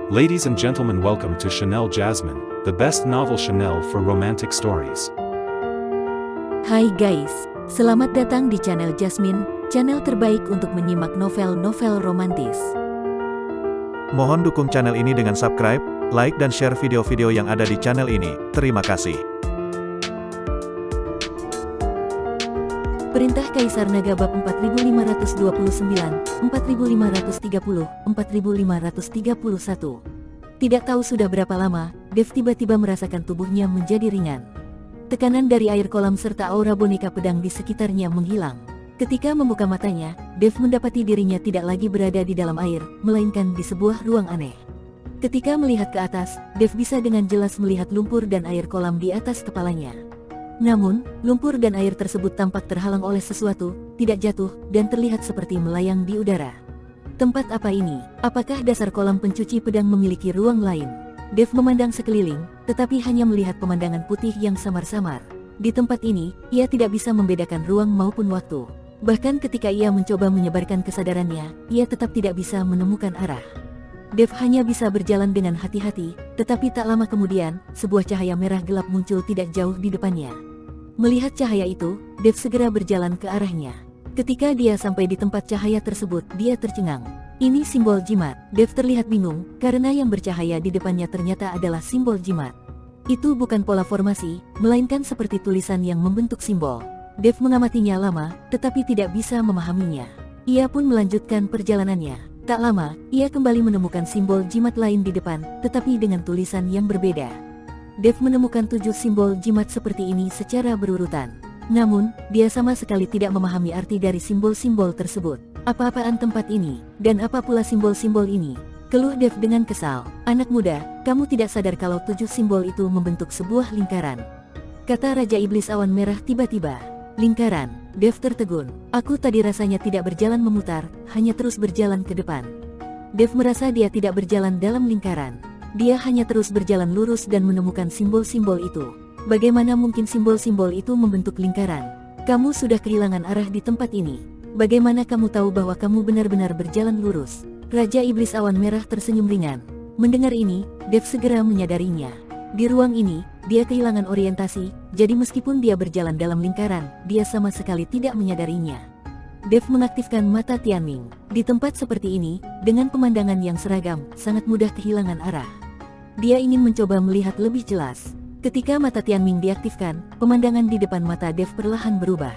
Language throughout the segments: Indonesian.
Ladies and gentlemen, welcome to Chanel Jasmine, the best novel Chanel for romantic stories. Hai guys, selamat datang di channel Jasmine, channel terbaik untuk menyimak novel-novel romantis. Mohon dukung channel ini dengan subscribe, like dan share video-video yang ada di channel ini. Terima kasih. Perintah Kaisar Naga bab 4529, 4530, 4531. Tidak tahu sudah berapa lama, Dev tiba-tiba merasakan tubuhnya menjadi ringan. Tekanan dari air kolam serta aura boneka pedang di sekitarnya menghilang. Ketika membuka matanya, Dev mendapati dirinya tidak lagi berada di dalam air, melainkan di sebuah ruang aneh. Ketika melihat ke atas, Dev bisa dengan jelas melihat lumpur dan air kolam di atas kepalanya. Namun, lumpur dan air tersebut tampak terhalang oleh sesuatu, tidak jatuh, dan terlihat seperti melayang di udara. Tempat apa ini? Apakah dasar kolam pencuci pedang memiliki ruang lain? Dev memandang sekeliling, tetapi hanya melihat pemandangan putih yang samar-samar. Di tempat ini, ia tidak bisa membedakan ruang maupun waktu. Bahkan ketika ia mencoba menyebarkan kesadarannya, ia tetap tidak bisa menemukan arah. Dev hanya bisa berjalan dengan hati-hati, tetapi tak lama kemudian, sebuah cahaya merah gelap muncul tidak jauh di depannya. Melihat cahaya itu, Dev segera berjalan ke arahnya. Ketika dia sampai di tempat cahaya tersebut, dia tercengang. Ini simbol jimat. Dev terlihat bingung, karena yang bercahaya di depannya ternyata adalah simbol jimat. Itu bukan pola formasi, melainkan seperti tulisan yang membentuk simbol. Dev mengamatinya lama, tetapi tidak bisa memahaminya. Ia pun melanjutkan perjalanannya. Tak lama, ia kembali menemukan simbol jimat lain di depan, tetapi dengan tulisan yang berbeda. Dev menemukan 7 simbol jimat seperti ini secara berurutan. Namun, dia sama sekali tidak memahami arti dari simbol-simbol tersebut. Apa-apaan tempat ini, dan apa pula simbol-simbol ini? Keluh Dev dengan kesal. Anak muda, kamu tidak sadar kalau 7 simbol itu membentuk sebuah lingkaran. Kata Raja Iblis Awan Merah tiba-tiba. Lingkaran. Dev tertegun. Aku tadi rasanya tidak berjalan memutar, hanya terus berjalan ke depan. Dev merasa dia tidak berjalan dalam lingkaran. Dia hanya terus berjalan lurus dan menemukan simbol-simbol itu. Bagaimana mungkin simbol-simbol itu membentuk lingkaran? Kamu sudah kehilangan arah di tempat ini. Bagaimana kamu tahu bahwa kamu benar-benar berjalan lurus? Raja Iblis Awan Merah tersenyum ringan. Mendengar ini, Dev segera menyadarinya. Di ruang ini, dia kehilangan orientasi, jadi meskipun dia berjalan dalam lingkaran, dia sama sekali tidak menyadarinya. Dev mengaktifkan mata Tianming. Di tempat seperti ini, dengan pemandangan yang seragam, sangat mudah kehilangan arah. Dia ingin mencoba melihat lebih jelas. Ketika mata Tianming diaktifkan, pemandangan di depan mata Dev perlahan berubah.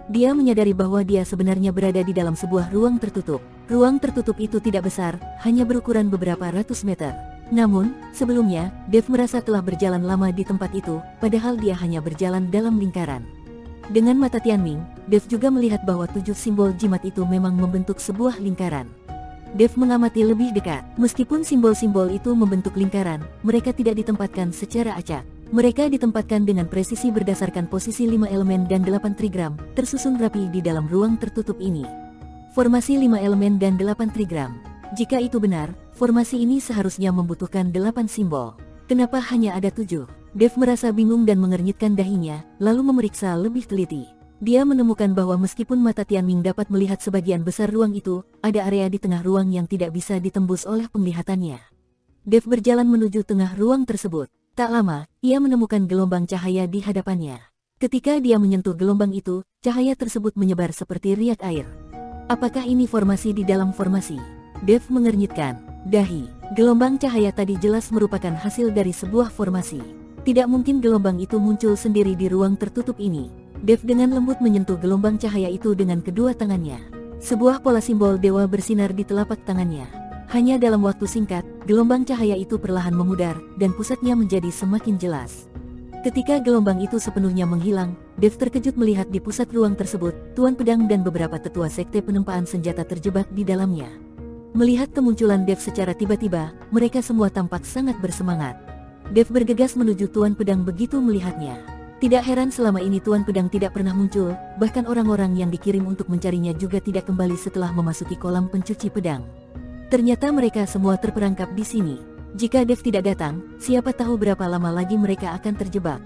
Dia menyadari bahwa dia sebenarnya berada di dalam sebuah ruang tertutup. Ruang tertutup itu tidak besar, hanya berukuran beberapa ratus meter. Namun, sebelumnya, Dev merasa telah berjalan lama di tempat itu, padahal dia hanya berjalan dalam lingkaran. Dengan mata Tianming, Dev juga melihat bahwa 7 simbol jimat itu memang membentuk sebuah lingkaran. Dev mengamati lebih dekat. Meskipun simbol-simbol itu membentuk lingkaran, mereka tidak ditempatkan secara acak. Mereka ditempatkan dengan presisi berdasarkan posisi 5 elemen dan 8 trigram, tersusun rapi di dalam ruang tertutup ini. Formasi 5 elemen dan 8 trigram. Jika itu benar, formasi ini seharusnya membutuhkan 8 simbol. Kenapa hanya ada 7? Dev merasa bingung dan mengernyitkan dahinya, lalu memeriksa lebih teliti. Dia menemukan bahwa meskipun mata Tianming dapat melihat sebagian besar ruang itu, ada area di tengah ruang yang tidak bisa ditembus oleh penglihatannya. Dev berjalan menuju tengah ruang tersebut. Tak lama, ia menemukan gelombang cahaya di hadapannya. Ketika dia menyentuh gelombang itu, cahaya tersebut menyebar seperti riak air. Apakah ini formasi di dalam formasi? Dev mengernyitkan dahi. Gelombang cahaya tadi jelas merupakan hasil dari sebuah formasi. Tidak mungkin gelombang itu muncul sendiri di ruang tertutup ini. Dev dengan lembut menyentuh gelombang cahaya itu dengan kedua tangannya. Sebuah pola simbol dewa bersinar di telapak tangannya. Hanya dalam waktu singkat, gelombang cahaya itu perlahan memudar, dan pusatnya menjadi semakin jelas. Ketika gelombang itu sepenuhnya menghilang, Dev terkejut melihat di pusat ruang tersebut, Tuan Pedang dan beberapa tetua sekte penempaan senjata terjebak di dalamnya. Melihat kemunculan Dev secara tiba-tiba, mereka semua tampak sangat bersemangat. Dev bergegas menuju Tuan Pedang begitu melihatnya. Tidak heran selama ini Tuan Pedang tidak pernah muncul, bahkan orang-orang yang dikirim untuk mencarinya juga tidak kembali setelah memasuki kolam pencuci pedang. Ternyata mereka semua terperangkap di sini. Jika Dev tidak datang, siapa tahu berapa lama lagi mereka akan terjebak.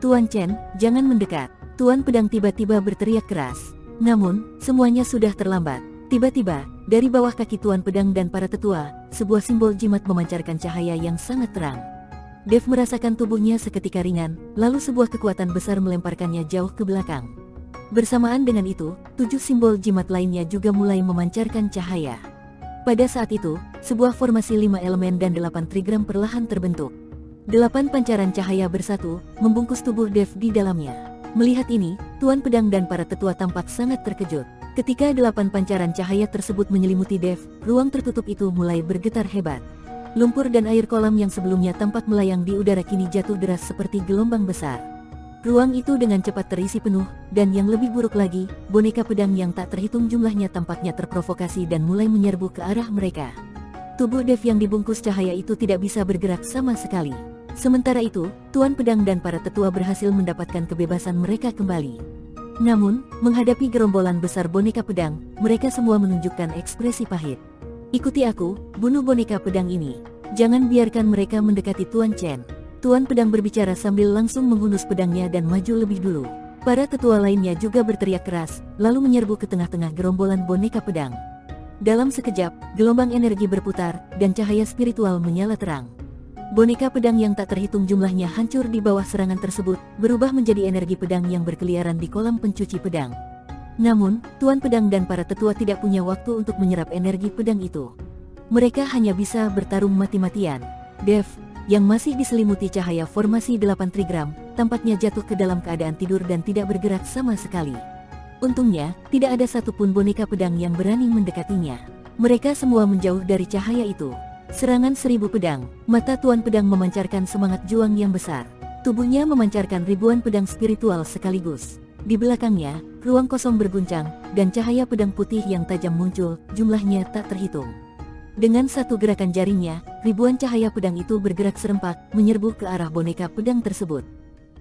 Tuan Chen, jangan mendekat. Tuan Pedang tiba-tiba berteriak keras. Namun, semuanya sudah terlambat. Tiba-tiba, dari bawah kaki Tuan Pedang dan para tetua, sebuah simbol jimat memancarkan cahaya yang sangat terang. Dev merasakan tubuhnya seketika ringan, lalu sebuah kekuatan besar melemparkannya jauh ke belakang. Bersamaan dengan itu, 7 simbol jimat lainnya juga mulai memancarkan cahaya. Pada saat itu, sebuah formasi 5 elemen dan 8 trigram perlahan terbentuk. 8 pancaran cahaya bersatu, membungkus tubuh Dev di dalamnya. Melihat ini, Tuan Pedang dan para tetua tampak sangat terkejut. Ketika 8 pancaran cahaya tersebut menyelimuti Dev, ruang tertutup itu mulai bergetar hebat. Lumpur dan air kolam yang sebelumnya tampak melayang di udara kini jatuh deras seperti gelombang besar. Ruang itu dengan cepat terisi penuh, dan yang lebih buruk lagi, boneka pedang yang tak terhitung jumlahnya tampaknya terprovokasi dan mulai menyerbu ke arah mereka. Tubuh Dev yang dibungkus cahaya itu tidak bisa bergerak sama sekali. Sementara itu, Tuan Pedang dan para tetua berhasil mendapatkan kebebasan mereka kembali. Namun, menghadapi gerombolan besar boneka pedang, mereka semua menunjukkan ekspresi pahit. Ikuti aku, bunuh boneka pedang ini. Jangan biarkan mereka mendekati Tuan Chen. Tuan Pedang berbicara sambil langsung menghunus pedangnya dan maju lebih dulu. Para tetua lainnya juga berteriak keras, lalu menyerbu ke tengah-tengah gerombolan boneka pedang. Dalam sekejap, gelombang energi berputar, dan cahaya spiritual menyala terang. Boneka pedang yang tak terhitung jumlahnya hancur di bawah serangan tersebut, berubah menjadi energi pedang yang berkeliaran di kolam pencuci pedang. Namun, Tuan Pedang dan para tetua tidak punya waktu untuk menyerap energi pedang itu. Mereka hanya bisa bertarung mati-matian. Dev, yang masih diselimuti cahaya formasi 8 trigram, tampaknya jatuh ke dalam keadaan tidur dan tidak bergerak sama sekali. Untungnya, tidak ada satupun boneka pedang yang berani mendekatinya. Mereka semua menjauh dari cahaya itu. Serangan 1000 pedang, mata Tuan Pedang memancarkan semangat juang yang besar. Tubuhnya memancarkan ribuan pedang spiritual sekaligus. Di belakangnya, ruang kosong berguncang, dan cahaya pedang putih yang tajam muncul, jumlahnya tak terhitung. Dengan satu gerakan jarinya, ribuan cahaya pedang itu bergerak serempak, menyerbu ke arah boneka pedang tersebut.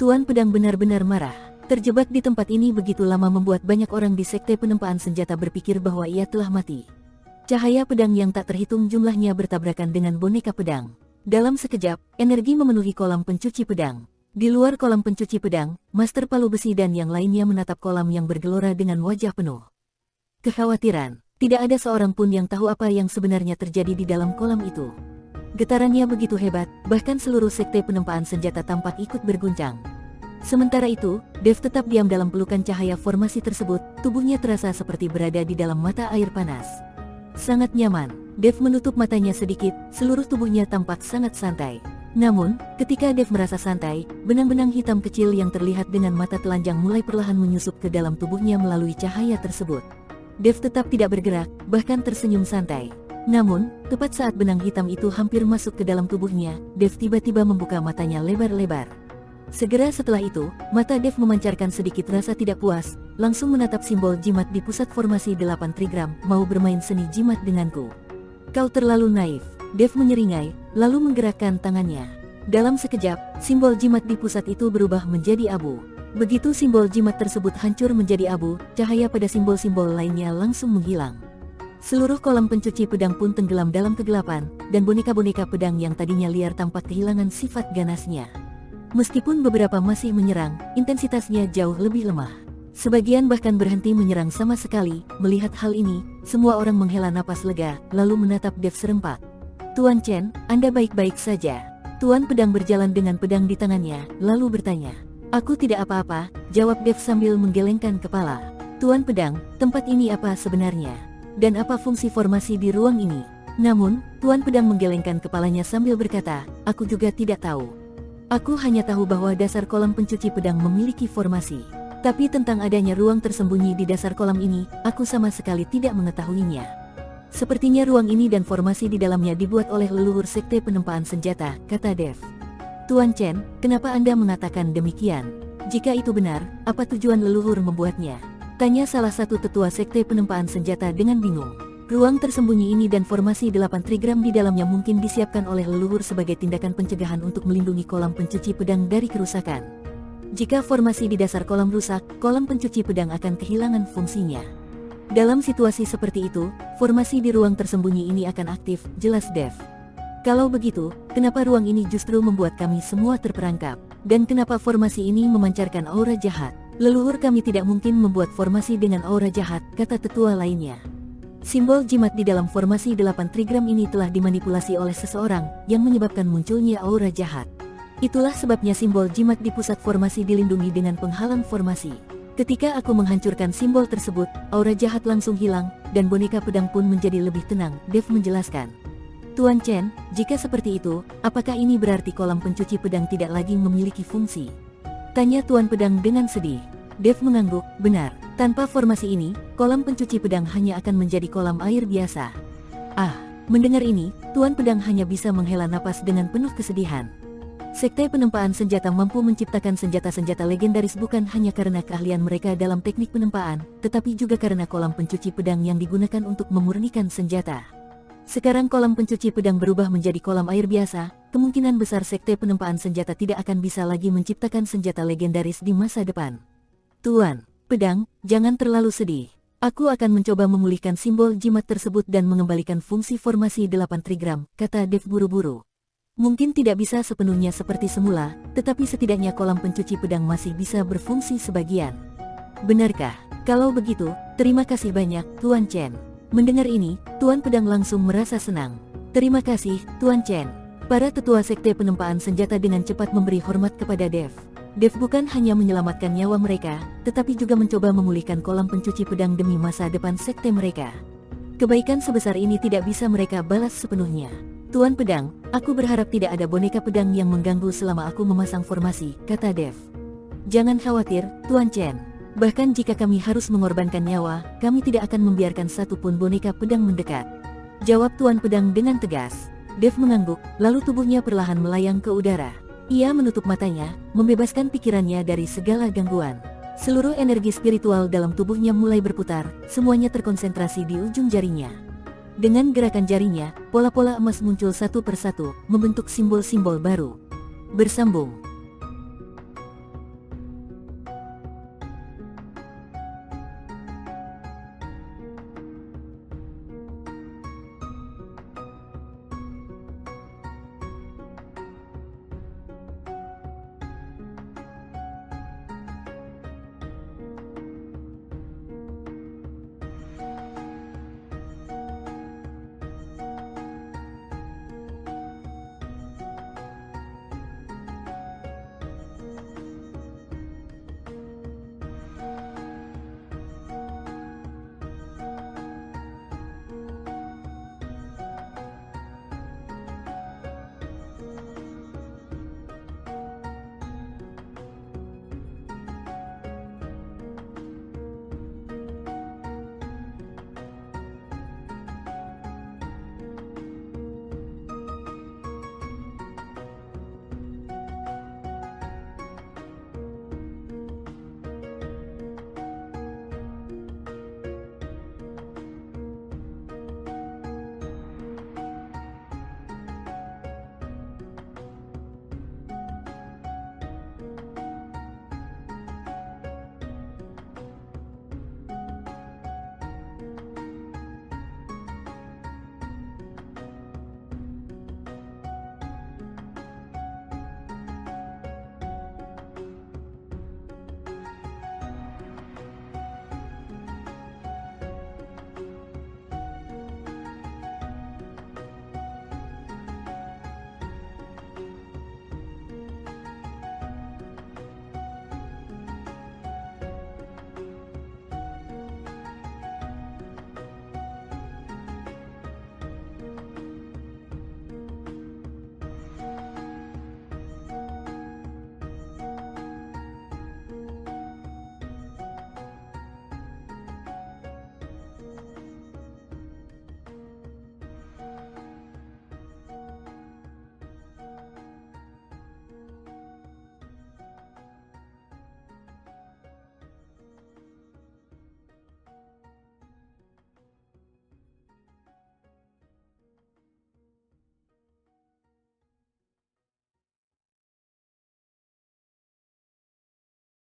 Tuan Pedang benar-benar marah. Terjebak di tempat ini begitu lama membuat banyak orang di sekte penempaan senjata berpikir bahwa ia telah mati. Cahaya pedang yang tak terhitung jumlahnya bertabrakan dengan boneka pedang. Dalam sekejap, energi memenuhi kolam pencuci pedang. Di luar kolam pencuci pedang, Master Palu Besi dan yang lainnya menatap kolam yang bergelora dengan wajah penuh kekhawatiran. Tidak ada seorang pun yang tahu apa yang sebenarnya terjadi di dalam kolam itu. Getarannya begitu hebat, bahkan seluruh sekte penempaan senjata tampak ikut berguncang. Sementara itu, Dev tetap diam dalam pelukan cahaya formasi tersebut, tubuhnya terasa seperti berada di dalam mata air panas. Sangat nyaman, Dev menutup matanya sedikit, seluruh tubuhnya tampak sangat santai. Namun, ketika Dev merasa santai, benang-benang hitam kecil yang terlihat dengan mata telanjang mulai perlahan menyusup ke dalam tubuhnya melalui cahaya tersebut. Dev tetap tidak bergerak, bahkan tersenyum santai. Namun, tepat saat benang hitam itu hampir masuk ke dalam tubuhnya, Dev tiba-tiba membuka matanya lebar-lebar. Segera setelah itu, mata Dev memancarkan sedikit rasa tidak puas, langsung menatap simbol jimat di pusat formasi 8 trigram, mau bermain seni jimat denganku. Kau terlalu naif, Dev menyeringai, lalu menggerakkan tangannya. Dalam sekejap, simbol jimat di pusat itu berubah menjadi abu. Begitu simbol jimat tersebut hancur menjadi abu, cahaya pada simbol-simbol lainnya langsung menghilang. Seluruh kolam pencuci pedang pun tenggelam dalam kegelapan, dan boneka-boneka pedang yang tadinya liar tampak kehilangan sifat ganasnya. Meskipun beberapa masih menyerang, intensitasnya jauh lebih lemah. Sebagian bahkan berhenti menyerang sama sekali. Melihat hal ini, semua orang menghela napas lega, lalu menatap Dev serempak. Tuan Chen, Anda baik-baik saja? Tuan Pedang berjalan dengan pedang di tangannya, lalu bertanya. Aku tidak apa-apa, jawab Dev sambil menggelengkan kepala. Tuan Pedang, tempat ini apa sebenarnya? Dan apa fungsi formasi di ruang ini? Namun, Tuan Pedang menggelengkan kepalanya sambil berkata, aku juga tidak tahu. Aku hanya tahu bahwa dasar kolam pencuci pedang memiliki formasi. Tapi tentang adanya ruang tersembunyi di dasar kolam ini, aku sama sekali tidak mengetahuinya. Sepertinya ruang ini dan formasi di dalamnya dibuat oleh leluhur sekte penempaan senjata, kata Dev. Tuan Chen, kenapa Anda mengatakan demikian? Jika itu benar, apa tujuan leluhur membuatnya? Tanya salah satu tetua sekte penempaan senjata dengan bingung. Ruang tersembunyi ini dan formasi 8 trigram di dalamnya mungkin disiapkan oleh leluhur sebagai tindakan pencegahan untuk melindungi kolam pencuci pedang dari kerusakan. Jika formasi di dasar kolam rusak, kolam pencuci pedang akan kehilangan fungsinya. Dalam situasi seperti itu, formasi di ruang tersembunyi ini akan aktif, jelas Dev. Kalau begitu, kenapa ruang ini justru membuat kami semua terperangkap? Dan kenapa formasi ini memancarkan aura jahat? Leluhur kami tidak mungkin membuat formasi dengan aura jahat, kata tetua lainnya. Simbol jimat di dalam formasi 8 trigram ini telah dimanipulasi oleh seseorang yang menyebabkan munculnya aura jahat. Itulah sebabnya simbol jimat di pusat formasi dilindungi dengan penghalang formasi. Ketika aku menghancurkan simbol tersebut, aura jahat langsung hilang, dan boneka pedang pun menjadi lebih tenang, Dev menjelaskan. Tuan Chen, jika seperti itu, apakah ini berarti kolam pencuci pedang tidak lagi memiliki fungsi? Tanya Tuan Pedang dengan sedih. Dev mengangguk, benar. Tanpa formasi ini, kolam pencuci pedang hanya akan menjadi kolam air biasa. Ah, mendengar ini, Tuan Pedang hanya bisa menghela napas dengan penuh kesedihan. Sekte penempaan senjata mampu menciptakan senjata-senjata legendaris bukan hanya karena keahlian mereka dalam teknik penempaan, tetapi juga karena kolam pencuci pedang yang digunakan untuk memurnikan senjata. Sekarang kolam pencuci pedang berubah menjadi kolam air biasa, kemungkinan besar sekte penempaan senjata tidak akan bisa lagi menciptakan senjata legendaris di masa depan. Tuan Pedang, jangan terlalu sedih. Aku akan mencoba memulihkan simbol jimat tersebut dan mengembalikan fungsi formasi 8 trigram, kata Dev buru-buru. Mungkin tidak bisa sepenuhnya seperti semula, tetapi setidaknya kolam pencuci pedang masih bisa berfungsi sebagian. Benarkah? Kalau begitu, terima kasih banyak, Tuan Chen. Mendengar ini, Tuan Pedang langsung merasa senang. Terima kasih, Tuan Chen. Para tetua sekte penempaan senjata dengan cepat memberi hormat kepada Dev. Dev bukan hanya menyelamatkan nyawa mereka, tetapi juga mencoba memulihkan kolam pencuci pedang demi masa depan sekte mereka. Kebaikan sebesar ini tidak bisa mereka balas sepenuhnya. Tuan Pedang, aku berharap tidak ada boneka pedang yang mengganggu selama aku memasang formasi, kata Dev. Jangan khawatir, Tuan Chen. Bahkan jika kami harus mengorbankan nyawa, kami tidak akan membiarkan satupun boneka pedang mendekat. Jawab Tuan Pedang dengan tegas. Dev mengangguk, lalu tubuhnya perlahan melayang ke udara. Ia menutup matanya, membebaskan pikirannya dari segala gangguan. Seluruh energi spiritual dalam tubuhnya mulai berputar, semuanya terkonsentrasi di ujung jarinya. Dengan gerakan jarinya, pola-pola emas muncul satu persatu, membentuk simbol-simbol baru. Bersambung.